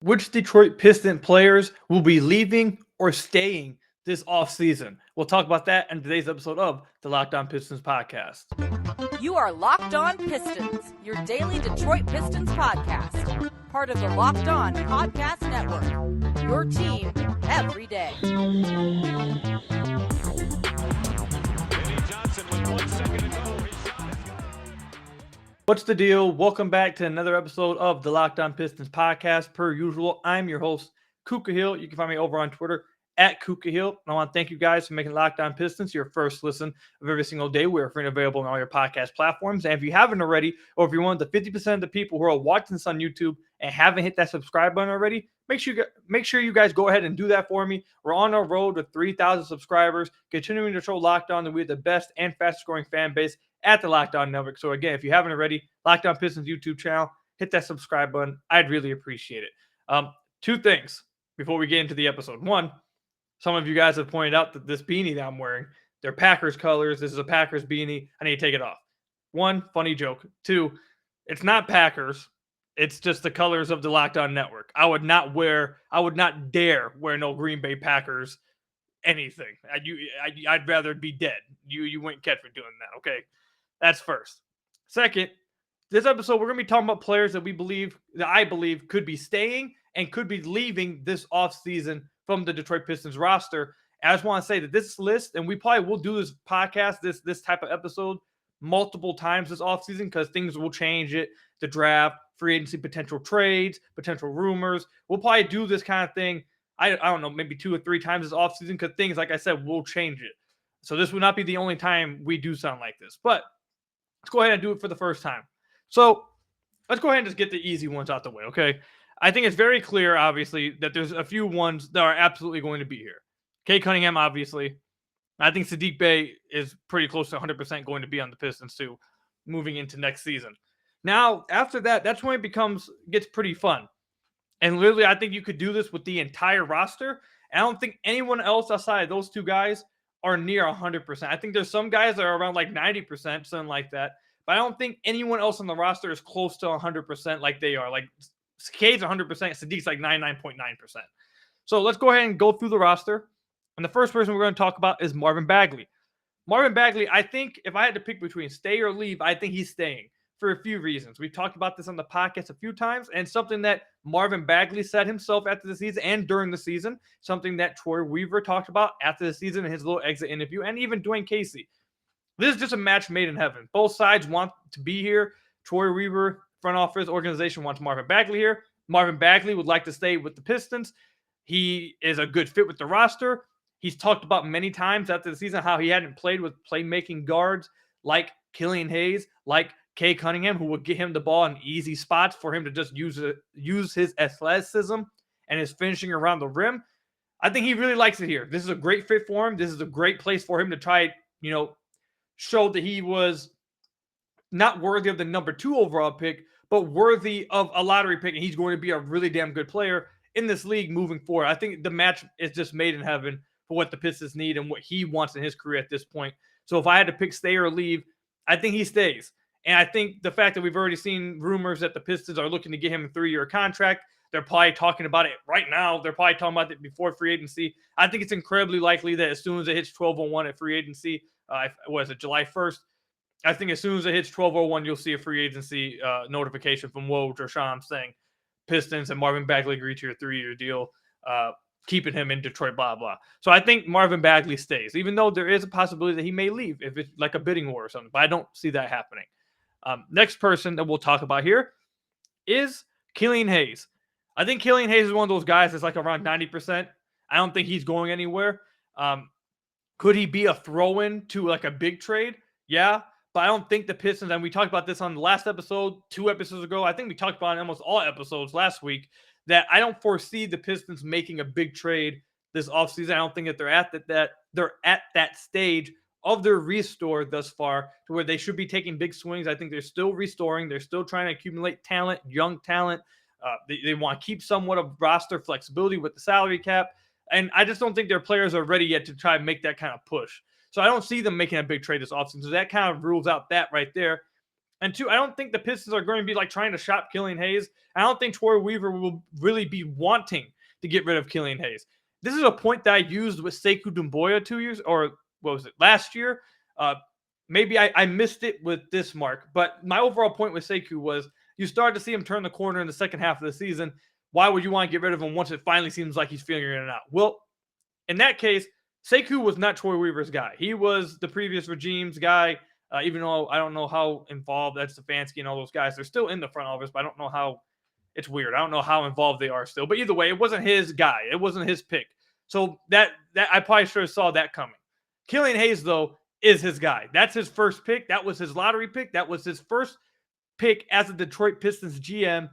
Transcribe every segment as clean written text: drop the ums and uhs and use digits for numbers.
Which Detroit Piston players will be leaving or staying this offseason? We'll talk about that in today's episode of the Locked On Pistons podcast. You are Locked On Pistons, your daily Detroit Pistons podcast. Part of the Locked On Podcast Network, your team every day. What's the deal? Welcome back to another episode of the Locked On Pistons podcast. Per usual, I'm your host, Kuka Hill. You can find me over on Twitter at Kuka Hill. And I want to thank you guys for making Locked On Pistons your first listen of every single day. We're free and available on all your podcast platforms. And if you haven't already, or if you're one of the 50% of the people who are watching this on YouTube and haven't hit that subscribe button already, make sure you guys go ahead and do that for me. We're on our road to 3,000 subscribers, continuing to show Locked On that we have the best and fastest growing fan base at the Locked On Network. So again, if you haven't already, Locked On Pistons YouTube channel, hit that subscribe button. I'd really appreciate it. Two things before we get into the episode. One, some of you guys have pointed out that this beanie that I'm wearing, they're Packers colors. This is a Packers beanie. I need to take it off. One, funny joke. Two, it's not Packers. It's just the colors of the Locked On Network. I would not dare wear no Green Bay Packers anything. I'd rather be dead. You wouldn't catch me doing that, okay? That's first. Second, this episode, we're going to be talking about players that I believe could be staying and could be leaving this offseason from the Detroit Pistons roster. And I just want to say that this list, and we probably will do this podcast, this type of episode multiple times this offseason because things will change it. The draft, free agency, potential trades, potential rumors. We'll probably do this kind of thing, I don't know, maybe 2 or 3 times this offseason because things, like I said, will change it. So this will not be the only time we do something like this. But let's go ahead and do it for the first time. So let's go ahead and just get the easy ones out the way, okay? I think it's very clear, obviously, that there's a few ones that are absolutely going to be here. Cade Cunningham, obviously. I think Saddiq Bey is pretty close to 100% going to be on the Pistons, too, moving into next season. Now, after that, that's when it gets pretty fun. And literally, I think you could do this with the entire roster. I don't think anyone else outside of those two guys are near 100%. I think there's some guys that are around like 90%, something like that. But I don't think anyone else on the roster is close to 100% like they are. Like Cade's 100%, Sadiq's like 99.9%. So let's go ahead and go through the roster. And the first person we're going to talk about is Marvin Bagley. Marvin Bagley, I think if I had to pick between stay or leave, I think he's staying for a few reasons. We've talked about this on the podcast a few times, and something that Marvin Bagley said himself after the season and during the season, something that Troy Weaver talked about after the season in his little exit interview, and even Dwayne Casey. This is just a match made in heaven. Both sides want to be here. Troy Weaver, front office, organization wants Marvin Bagley here. Marvin Bagley would like to stay with the Pistons. He is a good fit with the roster. He's talked about many times after the season how he hadn't played with playmaking guards like Killian Hayes, like Cade Cunningham, who would get him the ball in easy spots for him to just use his athleticism and his finishing around the rim. I think he really likes it here. This is a great fit for him. This is a great place for him to try, show that he was not worthy of the number 2 overall pick, but worthy of a lottery pick, and he's going to be a really damn good player in this league moving forward. I think the match is just made in heaven for what the Pistons need and what he wants in his career at this point. So if I had to pick stay or leave, I think he stays. And I think the fact that we've already seen rumors that the Pistons are looking to get him a 3-year contract, they're probably talking about it right now. They're probably talking about it before free agency. I think it's incredibly likely that as soon as it hits 12:01 at free agency, July 1st? I think as soon as it hits 12:01, you'll see a free agency notification from Woj or Shams saying Pistons and Marvin Bagley agreed to a 3-year deal, keeping him in Detroit, blah, blah. So I think Marvin Bagley stays, even though there is a possibility that he may leave if it's like a bidding war or something. But I don't see that happening. Next person that we'll talk about here is Killian Hayes. I think Killian Hayes is one of those guys that's like around 90%. I don't think he's going anywhere. Could he be a throw-in to like a big trade? Yeah, but I don't think the Pistons, and we talked about this on the last episode, 2 episodes ago. I think we talked about it in almost all episodes last week, that I don't foresee the Pistons making a big trade this offseason. I don't think that they're at that stage of their restore thus far to where they should be taking big swings. I think they're still restoring. They're still trying to accumulate talent, young talent. They want to keep somewhat of roster flexibility with the salary cap. And I just don't think their players are ready yet to try and make that kind of push. So I don't see them making a big trade this offseason. So that kind of rules out that right there. And two, I don't think the Pistons are going to be like trying to shop Killian Hayes. I don't think Troy Weaver will really be wanting to get rid of Killian Hayes. This is a point that I used with Sekou Doumbouya 2 years, or what was it, last year? Maybe I missed it with this mark, but my overall point with Sekou was you started to see him turn the corner in the second half of the season. Why would you want to get rid of him once it finally seems like he's figuring it out? Well, in that case, Sekou was not Troy Weaver's guy. He was the previous regime's guy. Even though I don't know how involved that's Stefanski and all those guys. They're still in the front office, but I don't know how. It's weird. I don't know how involved they are still. But either way, it wasn't his guy. It wasn't his pick. So that I probably should have saw that coming. Killian Hayes, though, is his guy. That's his first pick. That was his lottery pick. That was his first pick as a Detroit Pistons GM.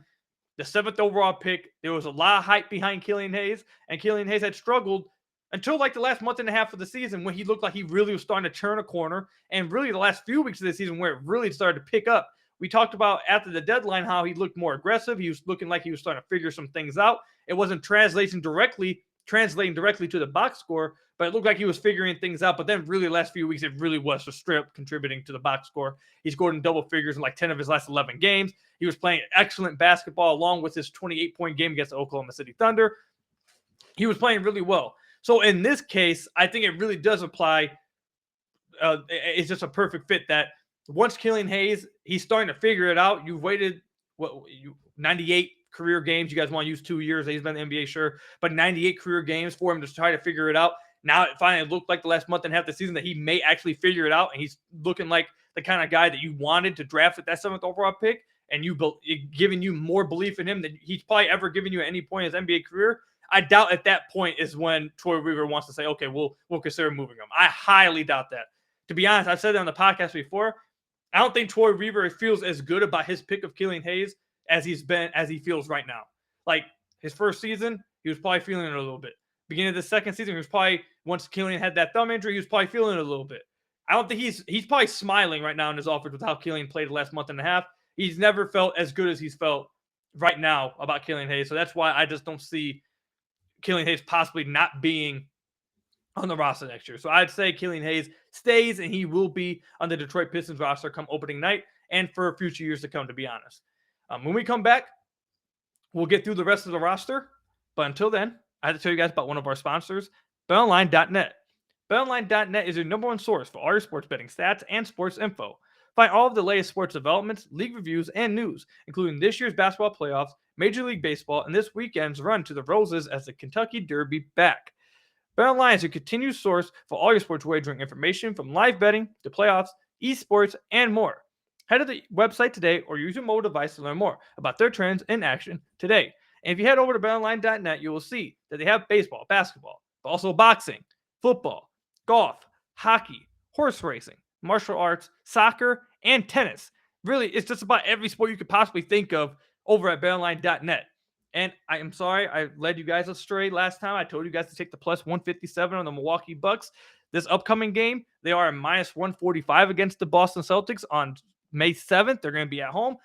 The 7th overall pick. There was a lot of hype behind Killian Hayes, and Killian Hayes had struggled until like the last month and a half of the season when he looked like he really was starting to turn a corner, and really the last few weeks of the season where it really started to pick up. We talked about after the deadline how he looked more aggressive. He was looking like he was starting to figure some things out. It wasn't translating directly to the box score, but it looked like he was figuring things out. But then really the last few weeks, it really was a strip contributing to the box score. He scored in double figures in like 10 of his last 11 games. He was playing excellent basketball along with his 28-point game against the Oklahoma City Thunder. He was playing really well. So in this case, I think it really does apply. It's just a perfect fit that once Killian Hayes, he's starting to figure it out. You've waited 98 career games. You guys want to use 2 years. He's been in the NBA, sure. But 98 career games for him to try to figure it out. Now it finally looked like the last month and a half of the season that he may actually figure it out. And he's looking like the kind of guy that you wanted to draft at that 7th overall pick. And giving you more belief in him than he's probably ever given you at any point in his NBA career. I doubt at that point is when Troy Weaver wants to say, okay, we'll consider moving him. I highly doubt that. To be honest, I've said that on the podcast before. I don't think Troy Weaver feels as good about his pick of Killian Hayes as he feels right now. Like his first season, he was probably feeling it a little bit. Beginning of the second season, he was probably, once Killian had that thumb injury, he was probably feeling it a little bit. I don't think he's probably smiling right now in his offers with how Killian played the last month and a half. He's never felt as good as he's felt right now about Killian Hayes. So that's why I just don't see Killian Hayes possibly not being on the roster next year. So I'd say Killian Hayes stays, and he will be on the Detroit Pistons roster come opening night and for future years to come, to be honest. When we come back, we'll get through the rest of the roster. But until then, I have to tell you guys about one of our sponsors, BetOnline.net. BetOnline.net is your number one source for all your sports betting stats and sports info. Find all of the latest sports developments, league reviews, and news, including this year's basketball playoffs, Major League Baseball, and this weekend's run to the Roses as the Kentucky Derby back. BetOnline is your continued source for all your sports wagering information from live betting to playoffs, esports, and more. Head to the website today or use your mobile device to learn more about their trends in action today. And if you head over to BetOnline.net, you will see that they have baseball, basketball, but also boxing, football, golf, hockey, horse racing, martial arts, soccer, and tennis. Really, it's just about every sport you could possibly think of over at BetOnline.net. And I am sorry I led you guys astray last time. I told you guys to take the plus 157 on the Milwaukee Bucks. This upcoming game, they are minus 145 against the Boston Celtics on May 7th. They're going to be at home.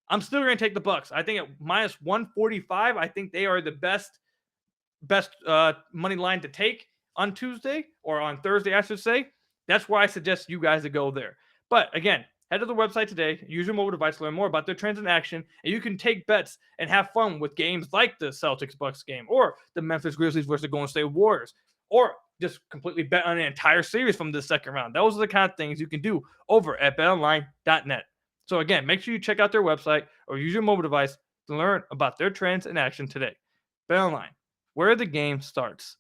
I'm still going to take the Bucks. I think at minus 145, I think they are the best money line to take on Tuesday, or on Thursday, I should say. That's why I suggest you guys to go there. But again, head to the website today, use your mobile device to learn more about their trends in action, and you can take bets and have fun with games like the Celtics-Bucks game, or the Memphis Grizzlies versus the Golden State Warriors, or just completely bet on an entire series from the second round. Those are the kind of things you can do over at betonline.net. So again, make sure you check out their website or use your mobile device to learn about their trends in action today. BetOnline, where the game starts.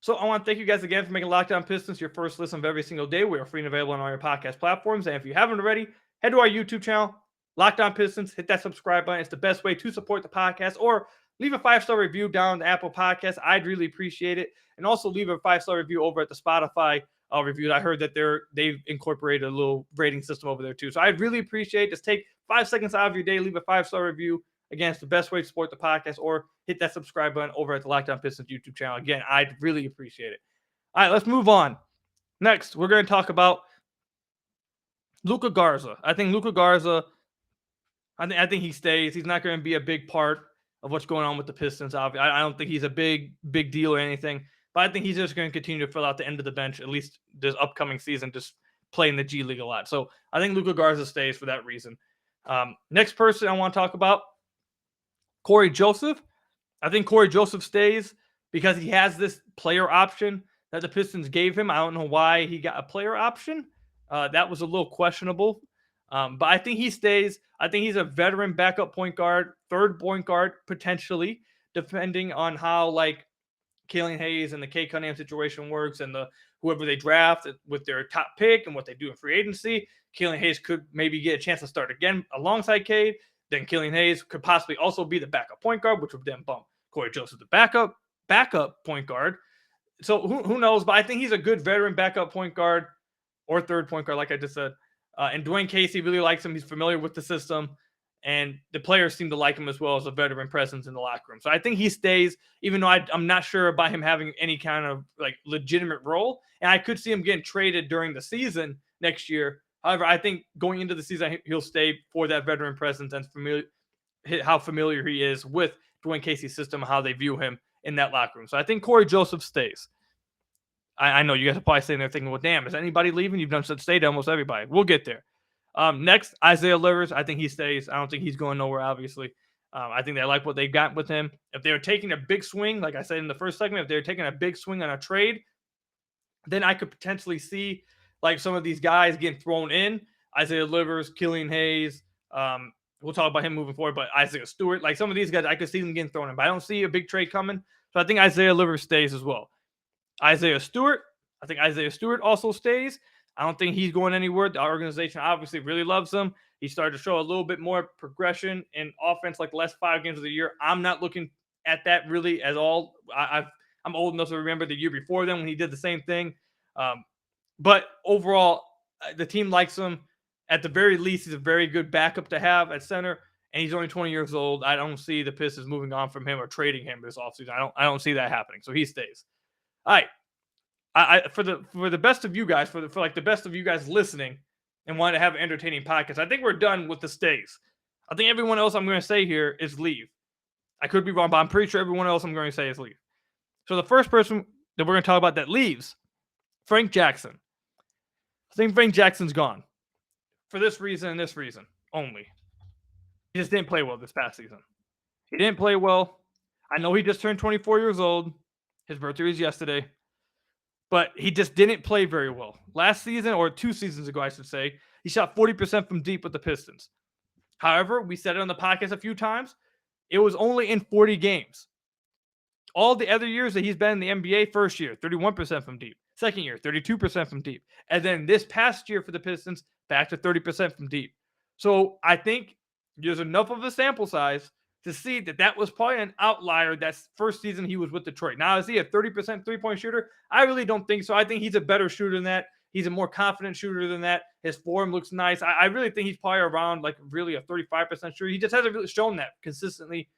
So I want to thank you guys again for making Locked On Pistons your first listen of every single day. We are free and available on all your podcast platforms. And if you haven't already, head to our YouTube channel, Locked On Pistons. Hit that subscribe button. It's the best way to support the podcast. Or leave a 5-star review down on the Apple Podcast. I'd really appreciate it. And also leave a 5-star review over at the Spotify review. I heard that they've incorporated a little rating system over there too. So I'd really appreciate it. Just take 5 seconds out of your day, leave a 5-star review. Again, it's the best way to support the podcast, or hit that subscribe button over at the Locked On Pistons YouTube channel. Again, I'd really appreciate it. All right, let's move on. Next, we're going to talk about Luka Garza. I think Luka Garza, I think he stays. He's not going to be a big part of what's going on with the Pistons. I don't think he's a big deal or anything, but I think he's just going to continue to fill out the end of the bench, at least this upcoming season, just play in the G League a lot. So I think Luka Garza stays for that reason. Next person I want to talk about, Corey Joseph. I think Corey Joseph stays because he has this player option that the Pistons gave him. I don't know why he got a player option. That was a little questionable. But I think he stays. I think he's a veteran backup point guard, third point guard potentially, depending on how like Killian Hayes and the Cade Cunningham situation works and whoever they draft with their top pick and what they do in free agency. Killian Hayes could maybe get a chance to start again alongside Cade. Then Killian Hayes could possibly also be the backup point guard, which would then bump Corey Joseph the backup point guard. So who knows? But I think he's a good veteran backup point guard or third point guard, like I just said. And Dwayne Casey really likes him. He's familiar with the system. And the players seem to like him as well as a veteran presence in the locker room. So I think he stays, even though I'm not sure about him having any kind of like legitimate role. And I could see him getting traded during the season next year. However, I think going into the season, he'll stay for that veteran presence and how familiar he is with Dwayne Casey's system, how they view him in that locker room. So I think Corey Joseph stays. I know you guys are probably sitting there thinking, well, damn, is anybody leaving? You've done such stay to almost everybody. We'll get there. Next, Isaiah Livers. I think he stays. I don't think he's going nowhere, obviously. I think they like what they've got with him. If they're taking a big swing, like I said in the first segment, if they're taking a big swing on a trade, then I could potentially see like some of these guys getting thrown in. Isaiah Livers, Killian Hayes. We'll talk about him moving forward, but Isaiah Stewart. Like some of these guys, I could see them getting thrown in, but I don't see a big trade coming. So I think Isaiah Livers stays as well. Isaiah Stewart. I think Isaiah Stewart also stays. I don't think he's going anywhere. The organization obviously really loves him. He started to show a little bit more progression in offense like the last 5 games of the year. I'm not looking at that really at all. I'm old enough to remember the year before then when he did the same thing. But overall, the team likes him. At the very least, he's a very good backup to have at center, and he's only 20 years old. I don't see the Pistons moving on from him or trading him this offseason. I don't see that happening. So he stays. All right. For the best of you guys, for like the best of you guys listening and want to have an entertaining podcast, I think we're done with the stays. I think everyone else I'm going to say here is leave. I could be wrong, but I'm pretty sure everyone else I'm going to say is leave. So the first person that we're going to talk about that leaves, Frank Jackson. I think Frank Jackson's gone for this reason and this reason only. He just didn't play well this past season. He didn't play well. I know he just turned 24 years old. His birthday was yesterday. But he just didn't play very well. Last season, or 2 seasons ago, I should say, he shot 40% from deep with the Pistons. However, we said it on the podcast a few times, it was only in 40 games. All the other years that he's been in the NBA, first year, 31% from deep. Second year, 32% from deep. And then this past year for the Pistons, back to 30% from deep. So I think there's enough of a sample size to see that was probably an outlier that first season he was with Detroit. Now, is he a 30% three-point shooter? I really don't think so. I think he's a better shooter than that. He's a more confident shooter than that. His form looks nice. I really think he's probably around like really a 35% shooter. He just hasn't really shown that consistently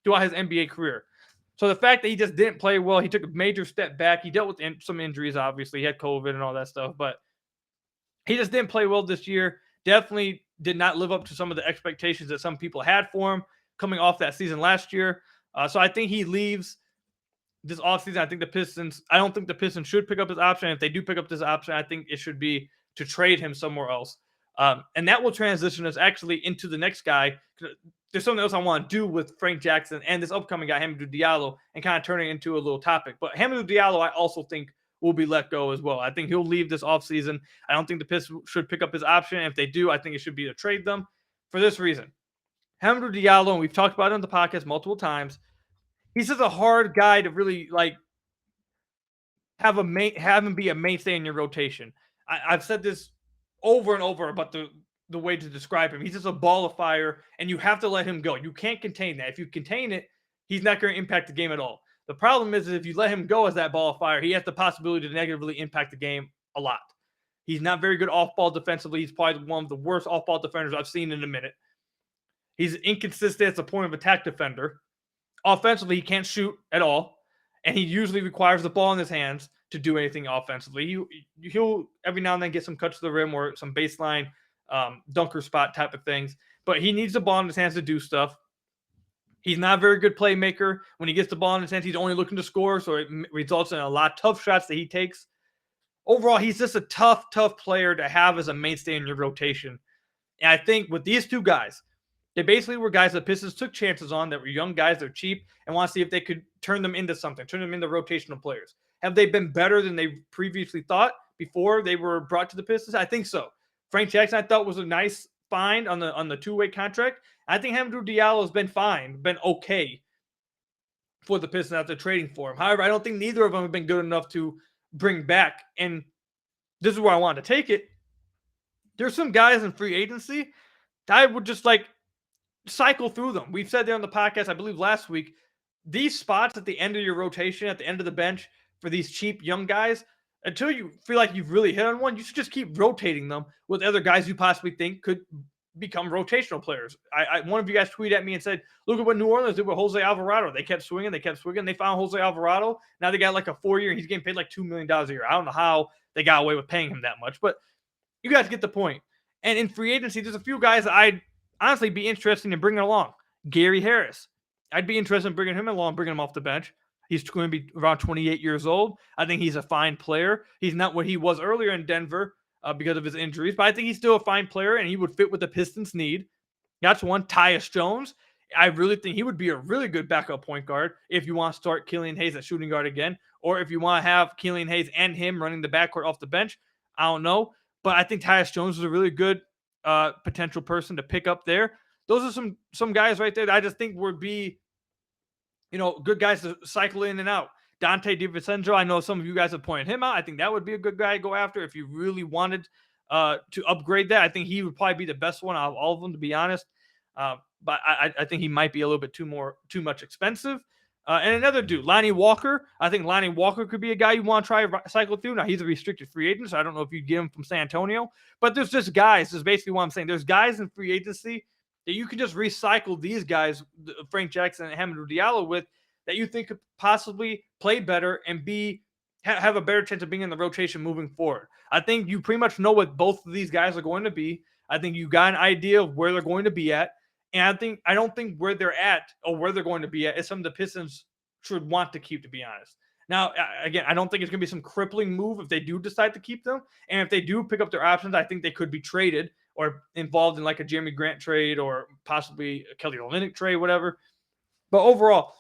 throughout his NBA career. So the fact that he just didn't play well, he took a major step back. He dealt with some injuries, obviously. He had COVID and all that stuff, but he just didn't play well this year. Definitely did not live up to some of the expectations that some people had for him coming off that season last year. So I think he leaves this offseason. I don't think the Pistons should pick up his option. If they do pick up this option, I think it should be to trade him somewhere else. And that will transition us actually into the next guy. There's something else I want to do with Frank Jackson and this upcoming guy, Hamidou Diallo, and kind of turn it into a little topic. But Hamidou Diallo, I also think, will be let go as well. I think he'll leave this offseason. I don't think the Pistons should pick up his option. If they do, I think it should be to trade them for this reason. Hamidou Diallo, and we've talked about it on the podcast multiple times, he's just a hard guy to really like have him be a mainstay in your rotation. I've said this over and over about the way to describe him. He's just a ball of fire, and you have to let him go. You can't contain that. If you contain it, he's not going to impact the game at all. The problem is if you let him go as that ball of fire, he has the possibility to negatively impact the game a lot. He's not very good off-ball defensively. He's probably one of the worst off-ball defenders I've seen in a minute. He's inconsistent as a point of attack defender. Offensively, he can't shoot at all, and he usually requires the ball in his hands to do anything offensively. He'll every now and then get some cuts to the rim or some baseline dunker spot type of things, but he needs the ball in his hands to do stuff. He's not a very good playmaker. When he gets the ball in his hands, he's only looking to score, so it results in a lot of tough shots that he takes. overall, he's just a tough player to have as a mainstay in your rotation. And I think with these two guys, they basically were guys that Pistons took chances on that were young guys, they're cheap, and want to see if they could turn them into something, turn them into rotational players. Have they been better than they previously thought before they were brought to the Pistons? I think so. Frank Jackson, I thought, was a nice find on the two-way contract. I think Hamidou Diallo has been fine, been okay for the Pistons after trading for him. However, I don't think neither of them have been good enough to bring back. And this is where I wanted to take it. There's some guys in free agency that I would just like cycle through them. We've said there on the podcast, I believe last week, these spots at the end of your rotation, at the end of the bench for these cheap young guys, until you feel like you've really hit on one, you should just keep rotating them with other guys you possibly think could become rotational players. One of you guys tweeted at me and said, look at what New Orleans did with Jose Alvarado. They kept swinging. They found Jose Alvarado. Now they got like a 4-year. He's getting paid like $2 million a year. I don't know how they got away with paying him that much, but you guys get the point. And in free agency, there's a few guys that I'd honestly be interested in bringing along. Gary Harris. I'd be interested in bringing him along, bringing him off the bench. He's going to be around 28 years old. I think he's a fine player. He's not what he was earlier in Denver because of his injuries, but I think he's still a fine player, and he would fit what the Pistons need. That's one. Tyus Jones. I really think he would be a really good backup point guard if you want to start Killian Hayes at shooting guard again, or if you want to have Killian Hayes and him running the backcourt off the bench. I don't know, but I think Tyus Jones is a really good potential person to pick up there. Those are some guys right there that I just think would be, good guys to cycle in and out. Dante DiVincenzo, I know some of you guys have pointed him out. I think that would be a good guy to go after if you really wanted to upgrade that. I think he would probably be the best one out of all of them, to be honest. But I think he might be a little bit too much expensive. And another dude, Lonnie Walker. I think Lonnie Walker could be a guy you want to try to cycle through. Now, he's a restricted free agent, so I don't know if you'd get him from San Antonio. But there's just guys. This is basically what I'm saying. There's guys in free agency that you can just recycle these guys, Frank Jackson and Hamidou Diallo, with that you think could possibly play better and have a better chance of being in the rotation moving forward. I think you pretty much know what both of these guys are going to be. I think you got an idea of where they're going to be at. And I don't think where they're at or where they're going to be at is something the Pistons should want to keep, to be honest. Now, again, I don't think it's going to be some crippling move if they do decide to keep them. And if they do pick up their options, I think they could be traded or involved in like a Jeremy Grant trade or possibly a Kelly Olynyk trade, whatever. But overall,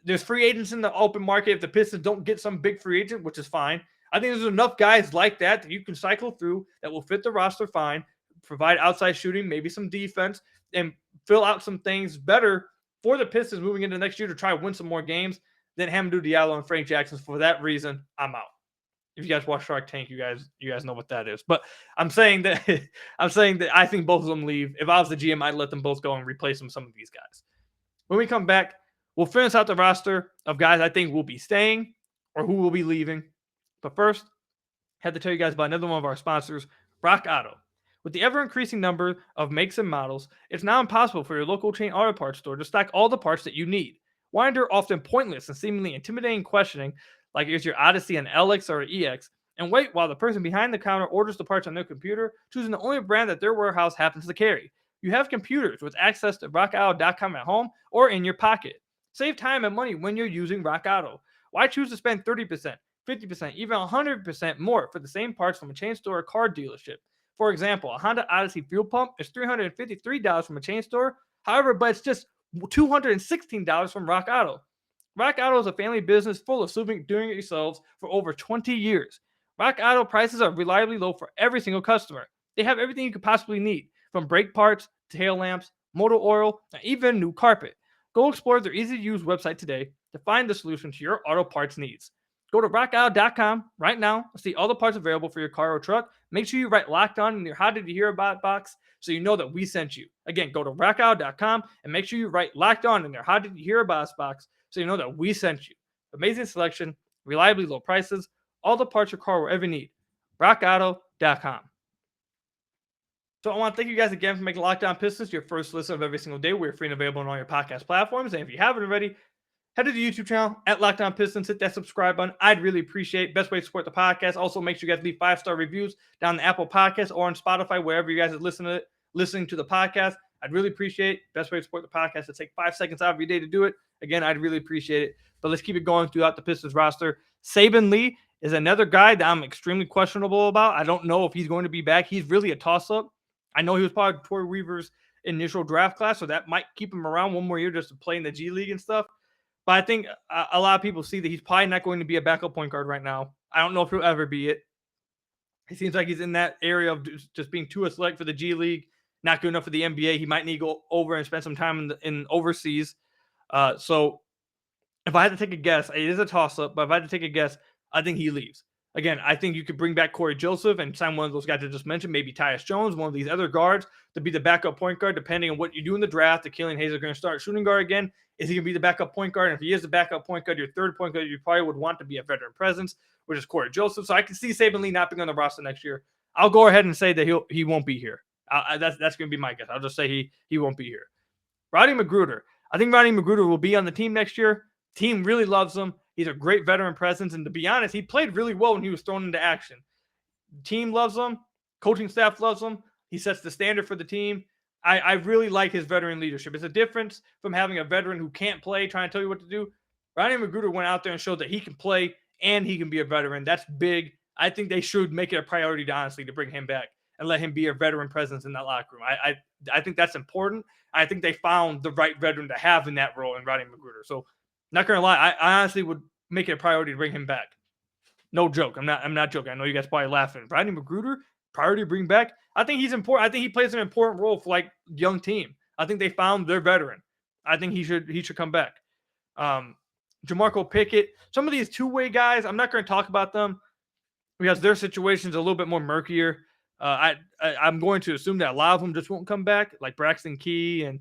there's free agents in the open market. If the Pistons don't get some big free agent, which is fine, I think there's enough guys like that you can cycle through that will fit the roster fine, provide outside shooting, maybe some defense, and fill out some things better for the Pistons moving into next year to try to win some more games than Hamidou Diallo and Frank Jackson. For that reason, I'm out. If you guys watch Shark Tank, you guys know what that is. But I'm saying that I think both of them leave. If I was the GM, I'd let them both go and replace some of these guys. When we come back, we'll finish out the roster of guys I think will be staying or who will be leaving. But first, I had to tell you guys about another one of our sponsors, Rock Auto. With the ever-increasing number of makes and models, it's now impossible for your local chain auto parts store to stock all the parts that you need. Why endure often pointless and seemingly intimidating questioning, like is your Odyssey an LX or an EX, and wait while the person behind the counter orders the parts on their computer, choosing the only brand that their warehouse happens to carry? You have computers with access to rockauto.com at home or in your pocket. Save time and money when you're using Rock Auto. Why choose to spend 30%, 50%, even 100% more for the same parts from a chain store or car dealership? For example, a Honda Odyssey fuel pump is $353 from a chain store. However, but it's just $216 from Rock Auto. Rock Auto is a family business full of doing it yourselves for over 20 years. Rock Auto prices are reliably low for every single customer. They have everything you could possibly need, from brake parts, tail lamps, motor oil, and even new carpet. Go explore their easy-to-use website today to find the solution to your auto parts needs. Go to rockauto.com right now and see all the parts available for your car or truck. Make sure you write Locked On in your How Did You Hear About box so you know that we sent you. Again, go to rockauto.com and make sure you write Locked On in their How Did You Hear About Us box so you know that we sent you. Amazing selection, reliably low prices, all the parts your car will ever need. rockauto.com. So I want to thank you guys again for making Locked On Pistons your first listen of every single day. We're free and available on all your podcast platforms. And if you haven't already, head to the YouTube channel at Locked On Pistons. Hit that subscribe button. I'd really appreciate it. Best way to support the podcast. Also, make sure you guys leave 5-star reviews down the Apple Podcast or on Spotify, wherever you guys are listening to the podcast. I'd really appreciate it. Best way to support the podcast is take 5 seconds out of your day to do it. Again, I'd really appreciate it. But let's keep it going throughout the Pistons roster. Saben Lee is another guy that I'm extremely questionable about. I don't know if he's going to be back. He's really a toss-up. I know he was part of Troy Weaver's initial draft class, so that might keep him around one more year just to play in the G League and stuff. But I think a lot of people see that he's probably not going to be a backup point guard right now. I don't know if he'll ever be it. He seems like he's in that area of just being too athletic for the G League, not good enough for the NBA. He might need to go over and spend some time in overseas. So if I had to take a guess, it is a toss-up, but if I had to take a guess, I think he leaves. Again, I think you could bring back Corey Joseph and sign one of those guys I just mentioned, maybe Tyus Jones, one of these other guards, to be the backup point guard, depending on what you do in the draft. If Killian Hayes is going to start shooting guard again, is he going to be the backup point guard? And if he is the backup point guard, your third point guard, you probably would want to be a veteran presence, which is Corey Joseph. So I can see Saben Lee not being on the roster next year. I'll go ahead and say that he won't be here. That's going to be my guess. I'll just say he won't be here. Ronnie Magruder. I think Ronnie Magruder will be on the team next year. Team really loves him. He's a great veteran presence. And to be honest, he played really well when he was thrown into action. Team loves him. Coaching staff loves him. He sets the standard for the team. I really like his veteran leadership. It's a difference from having a veteran who can't play trying to tell you what to do. Ronnie Magruder went out there and showed that he can play and he can be a veteran. That's big. I think they should make it a priority to bring him back and let him be a veteran presence in that locker room. I think that's important. I think they found the right veteran to have in that role in Ronnie Magruder. So not going to lie, I honestly would make it a priority to bring him back. No joke. I'm not joking. I know you guys probably laughing. Ronnie Magruder, priority to bring back. I think he's important. I think he plays an important role for like young team. I think they found their veteran. I think he should come back. Jamarco Pickett. Some of these two-way guys, I'm not going to talk about them because their situation's a little bit more murkier. I'm going to assume that a lot of them just won't come back, like Braxton Key and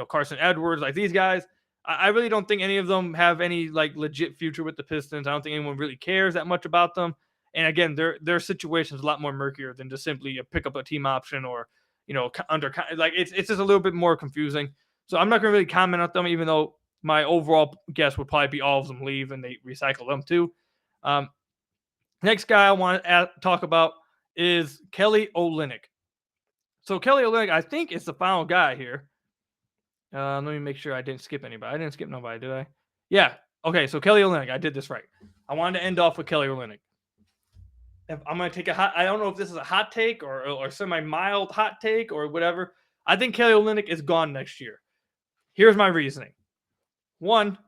Carson Edwards, like these guys. I really don't think any of them have any like legit future with the Pistons. I don't think anyone really cares that much about them. And again, their situation is a lot more murkier than just simply pick up a team option or it's just a little bit more confusing. So I'm not going to really comment on them, even though my overall guess would probably be all of them leave and they recycle them too. Next guy I want to talk about is Kelly Olynyk. So Kelly Olynyk, I think, is the final guy here. Let me make sure I didn't skip anybody. I didn't skip nobody, did I? Yeah. Okay, so Kelly Olynyk, I did this right. I wanted to end off with Kelly Olynyk. I'm going to take I don't know if this is a hot take or semi-mild hot take or whatever. I think Kelly Olynyk is gone next year. Here's my reasoning. One,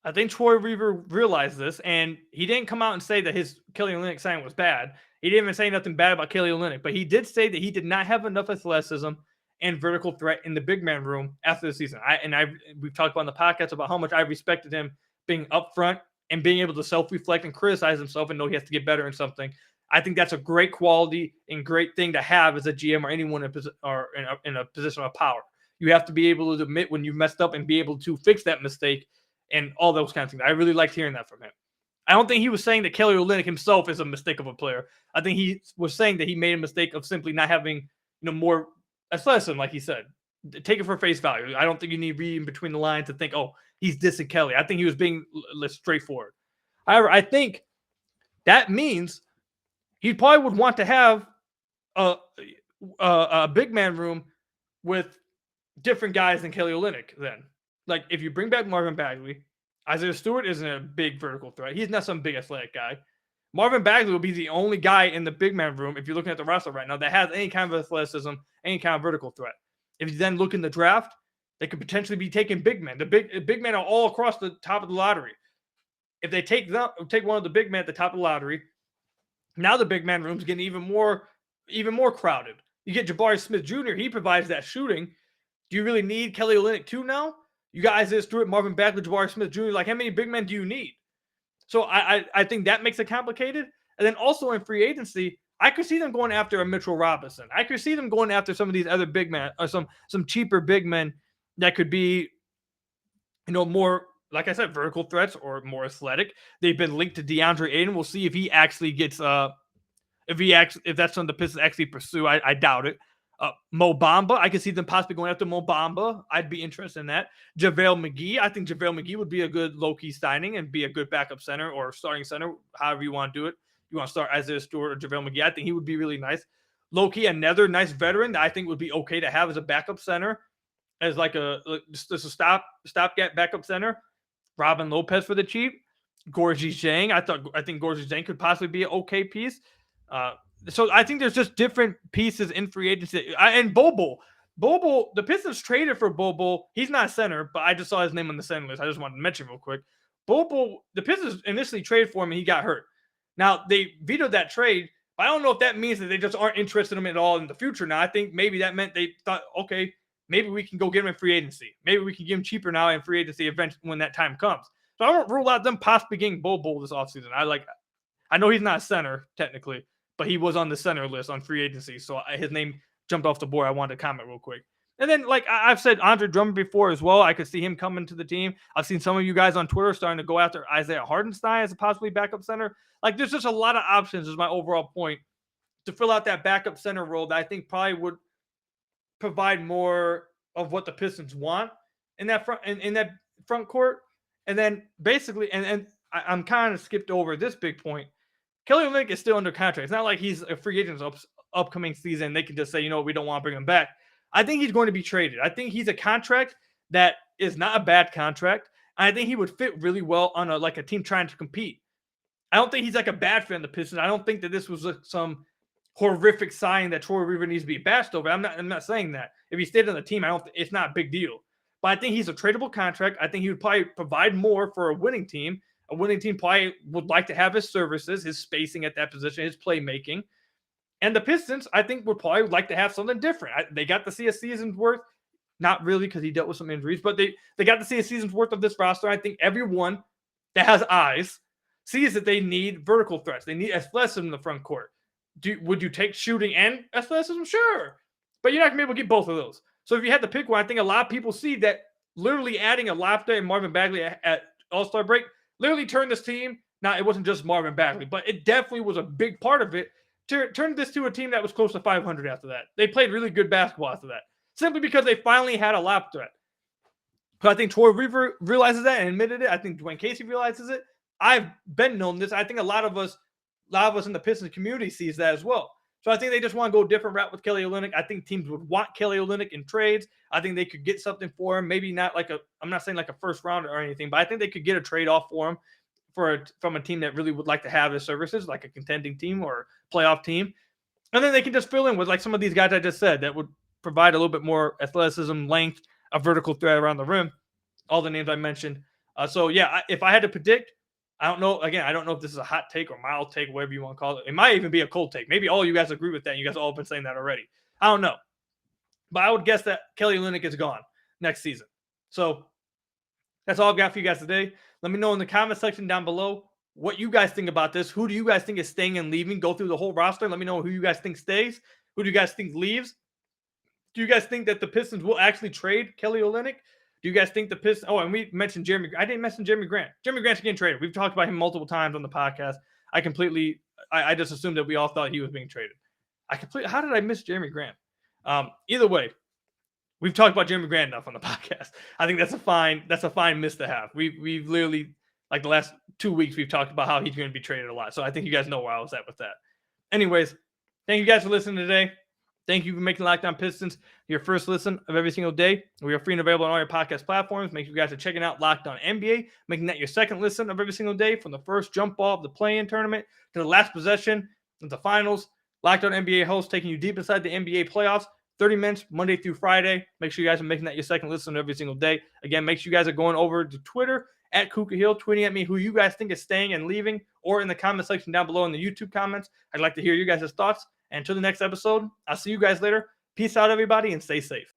I think Troy Weaver realized this, and he didn't come out and say that his Kelly Olynyk signing was bad. He didn't even say nothing bad about Kelly Olynyk, but he did say that he did not have enough athleticism and vertical threat in the big man room after the season. We've talked about on the podcast about how much I respected him being upfront and being able to self-reflect and criticize himself and know he has to get better in something. I think that's a great quality and great thing to have as a GM or anyone in a position of power. You have to be able to admit when you've messed up and be able to fix that mistake and all those kinds of things. I really liked hearing that from him. I don't think he was saying that Kelly Olynyk himself is a mistake of a player. I think he was saying that he made a mistake of simply not having more athleticism, like he said. Take it for face value. I don't think you need reading between the lines to think, oh, he's dissing Kelly. I think he was being straightforward. However, I think that means he probably would want to have a big man room with different guys than Kelly Olynyk then. Like, if you bring back Marvin Bagley, Isaiah Stewart isn't a big vertical threat. He's not some big athletic guy. Marvin Bagley will be the only guy in the big man room, if you're looking at the roster right now, that has any kind of athleticism, any kind of vertical threat. If you then look in the draft, they could potentially be taking big men. The big men are all across the top of the lottery. If they take one of the big men at the top of the lottery, now the big man room's getting even more crowded. You get Jabari Smith Jr., he provides that shooting. Do you really need Kelly Olynyk too now? You guys just threw it, Marvin Bagley, Jabari Smith Jr. Like, how many big men do you need? So I think that makes it complicated. And then also in free agency, I could see them going after a Mitchell Robinson. I could see them going after some of these other big men or some cheaper big men that could be, more, like I said, vertical threats or more athletic. They've been linked to DeAndre Ayton. We'll see if he actually gets if that's something the Pistons actually pursue. I doubt it. Mo Bamba, I could see them possibly going after Mo Bamba. I'd be interested in that. JaVale McGee, I think JaVale McGee would be a good low-key signing and be a good backup center or starting center, however you want to do it. You want to start Isaiah Stewart or JaVale McGee, I think he would be really nice. Low-key, another nice veteran that I think would be okay to have as a backup center, as like just a stopgap backup center. Robin Lopez for the cheap. Gorgie Zhang. I think Gorgie Zhang could possibly be an okay piece. So I think there's just different pieces in free agency. And Bobo, the Pistons traded for Bobo. He's not a center, but I just saw his name on the center list. I just wanted to mention real quick. Bobo, the Pistons initially traded for him and he got hurt. Now they vetoed that trade, but I don't know if that means that they just aren't interested in him at all in the future. Now I think maybe that meant they thought, okay, maybe we can go get him in free agency. Maybe we can give him cheaper now in free agency eventually when that time comes. So I don't rule out them possibly getting Bobo this offseason. I know he's not a center technically, but he was on the center list on free agency. So his name jumped off the board. I wanted to comment real quick. And then, like I've said, Andre Drummond before as well. I could see him coming to the team. I've seen some of you guys on Twitter starting to go after Isaiah Hartenstein as a possibly backup center. Like, there's just a lot of options is my overall point to fill out that backup center role that I think probably would provide more of what the Pistons want in that front court. And then basically, and I'm kind of skipped over this big point. Kelly Olynyk is still under contract. It's not like he's a free agent upcoming season. They can just say, we don't want to bring him back. I think he's going to be traded. I think he's a contract that is not a bad contract. And I think he would fit really well on a team trying to compete. I don't think he's like a bad fit in the Pistons. I don't think that this was some horrific sign that Troy Weaver needs to be bashed over. I'm not saying that. If he stayed on the team, it's not a big deal. But I think he's a tradable contract. I think he would probably provide more for a winning team. A winning team probably would like to have his services, his spacing at that position, his playmaking. And the Pistons, I think, would probably like to have something different. They got to see a season's worth. Not really, because he dealt with some injuries, but they got to see a season's worth of this roster. I think everyone that has eyes sees that they need vertical threats. They need athleticism in the front court. Would you take shooting and athleticism? Sure. But you're not going to be able to get both of those. So if you had to pick one, I think a lot of people see that literally adding a Lofton and Marvin Bagley at All-Star break literally turned this team. Now, it wasn't just Marvin Bagley, but it definitely was a big part of it. Turned this to a team that was close to 500 after that. They played really good basketball after that, simply because they finally had a lob threat. So I think Troy Weaver realizes that and admitted it. I think Dwayne Casey realizes it. I've been known this. I think a lot of us in the Pistons community sees that as well. So I think they just want to go a different route with Kelly Olynyk. I think teams would want Kelly Olynyk in trades. I think they could get something for him. Maybe not I'm not saying like a first rounder or anything, but I think they could get a trade off for him from a team that really would like to have his services, like a contending team or playoff team. And then they can just fill in with like some of these guys I just said that would provide a little bit more athleticism, length, a vertical threat around the rim. All the names I mentioned. So yeah, if I had to predict, I don't know. Again, I don't know if this is a hot take or mild take, whatever you want to call it. It might even be a cold take. Maybe all you guys agree with that. You guys all have been saying that already. I don't know. But I would guess that Kelly Olynyk is gone next season. So that's all I've got for you guys today. Let me know in the comment section down below what you guys think about this. Who do you guys think is staying and leaving? Go through the whole roster. Let me know who you guys think stays. Who do you guys think leaves? Do you guys think that the Pistons will actually trade Kelly Olynyk? Do you guys think the Pistons? Oh, and we mentioned Jeremy. I didn't mention Jeremy Grant. Jeremy Grant's getting traded. We've talked about him multiple times on the podcast. I just assumed that we all thought he was being traded. How did I miss Jeremy Grant? Either way, we've talked about Jeremy Grant enough on the podcast. I think that's a fine miss to have. We've literally, like the last 2 weeks, we've talked about how he's going to be traded a lot. So I think you guys know where I was at with that. Anyways, thank you guys for listening today. Thank you for making Locked On Pistons your first listen of every single day. We are free and available on all your podcast platforms. Make sure you guys are checking out Locked On NBA, making that your second listen of every single day, from the first jump ball of the play-in tournament to the last possession of the finals. Locked On NBA host taking you deep inside the NBA playoffs, 30 minutes Monday through Friday. Make sure you guys are making that your second listen every single day. Again, make sure you guys are going over to Twitter at Kuka Hill, tweeting at me who you guys think is staying and leaving, or in the comment section down below in the YouTube comments. I'd like to hear you guys' thoughts. And until the next episode, I'll see you guys later. Peace out, everybody, and stay safe.